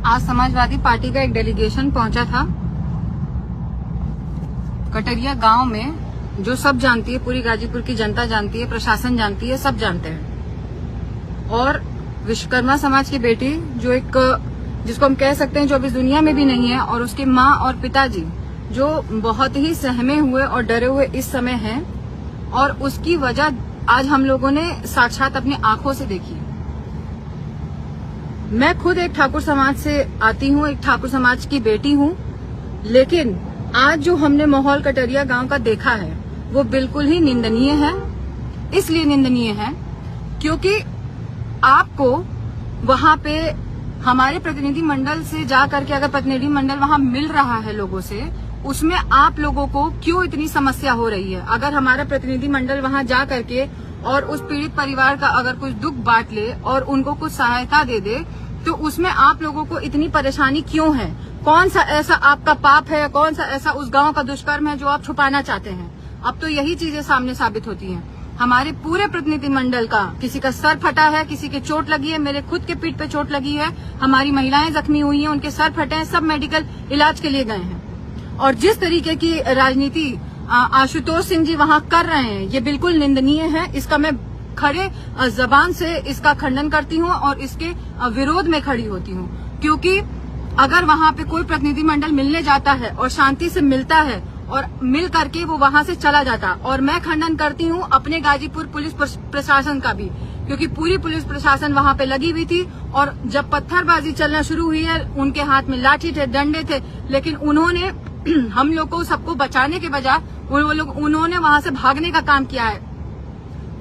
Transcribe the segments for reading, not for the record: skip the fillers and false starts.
आज समाजवादी पार्टी का एक डेलीगेशन पहुंचा था कटरिया गांव में, जो सब जानती है, पूरी गाजीपुर की जनता जानती है, प्रशासन जानती है, सब जानते हैं। और विश्वकर्मा समाज की बेटी जो जिसको हम कह सकते हैं जो अभी दुनिया में भी नहीं है, और उसकी माँ और पिताजी जो बहुत ही सहमे हुए और डरे हुए इस समय हैं, और उसकी वजह आज हम लोगों ने साक्षात अपनी आंखों से देखी। मैं खुद एक ठाकुर समाज से आती हूँ, एक ठाकुर समाज की बेटी हूँ, लेकिन आज जो हमने माहौल कटरिया गांव का देखा है वो बिल्कुल ही निंदनीय है। इसलिए निंदनीय है क्योंकि आपको वहां पे हमारे प्रतिनिधि मंडल से जाकर के अगर प्रतिनिधि मंडल वहां मिल रहा है लोगों से, उसमें आप लोगों को क्यों इतनी समस्या हो रही है? अगर हमारा प्रतिनिधि मंडल वहां जा करके और उस पीड़ित परिवार का अगर कुछ दुख बांट ले और उनको कुछ सहायता दे दे, तो उसमें आप लोगों को इतनी परेशानी क्यों है? कौन सा ऐसा आपका पाप है, कौन सा ऐसा उस गांव का दुष्कर्म है जो आप छुपाना चाहते हैं? अब तो यही चीजें सामने साबित होती हैं। हमारे पूरे प्रतिनिधि मंडल का किसी का सर फटा है, किसी के चोट लगी है, मेरे खुद के पीठ पे चोट लगी है, हमारी महिलाएं जख्मी हुई हैं, उनके सर फटे हैं, सब मेडिकल इलाज के लिए गए हैं। और जिस तरीके की राजनीति आशुतोष सिंह जी वहां कर रहे हैं, ये बिल्कुल निंदनीय है। इसका मैं खड़े जबान से इसका खंडन करती हूँ और इसके विरोध में खड़ी होती हूँ, क्योंकि अगर वहां पे कोई प्रतिनिधि मंडल मिलने जाता है और शांति से मिलता है और मिल करके वो वहां से चला जाता, और मैं खंडन करती हूँ अपने गाजीपुर पुलिस प्रशासन का भी, क्योंकि पूरी पुलिस प्रशासन वहां पे लगी हुई थी। और जब पत्थरबाजी चलना शुरू हुई है, उनके हाथ में लाठी थे, डंडे थे, लेकिन उन्होंने हम लोग को सबको बचाने के बजाय उन्होंने वहां से भागने का काम किया है।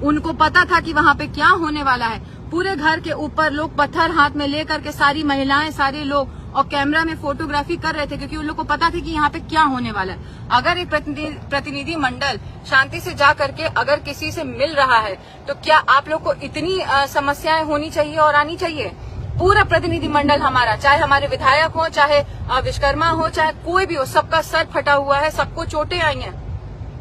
उनको पता था कि वहां पे क्या होने वाला है। पूरे घर के ऊपर लोग पत्थर हाथ में लेकर के, सारी महिलाएं, सारे लोग, और कैमरा में फोटोग्राफी कर रहे थे, क्योंकि उन लोग को पता था कि यहाँ पे क्या होने वाला है। अगर एक प्रतिनिधि मंडल शांति से जा करके अगर किसी से मिल रहा है, तो क्या आप लोग को इतनी समस्याएं होनी चाहिए और आनी चाहिए? पूरा प्रतिनिधि मंडल हमारा, चाहे हमारे विधायक हो, चाहे विश्वकर्मा हो, चाहे कोई भी हो, सबका सर फटा हुआ है, सबको चोटें आई हैं।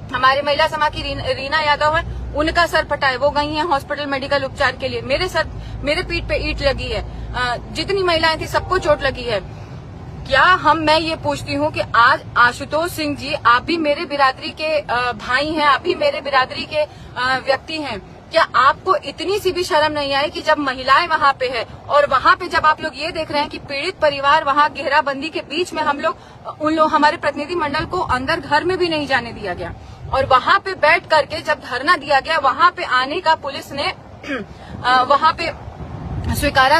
हमारे महिला समाज की रीना यादव है, उनका सर फटा है, वो गई हैं हॉस्पिटल मेडिकल उपचार के लिए। मेरे पीठ पे ईंट लगी है, जितनी महिलाएं थी सबको चोट लगी है। मैं ये पूछती हूँ कि आज आशुतोष सिंह जी, आप भी मेरे बिरादरी के भाई हैं, आप भी मेरे बिरादरी के व्यक्ति हैं, क्या आपको इतनी सी भी शर्म नहीं आई कि जब महिलाएं वहां पे है और वहां पे जब आप लोग ये देख रहे हैं कि पीड़ित परिवार वहां घेराबंदी के बीच में, हमारे प्रतिनिधि मंडल को अंदर घर में भी नहीं जाने दिया गया, और वहां पे बैठ करके जब धरना दिया गया, वहां पे आने का पुलिस ने वहां पे स्वीकारा।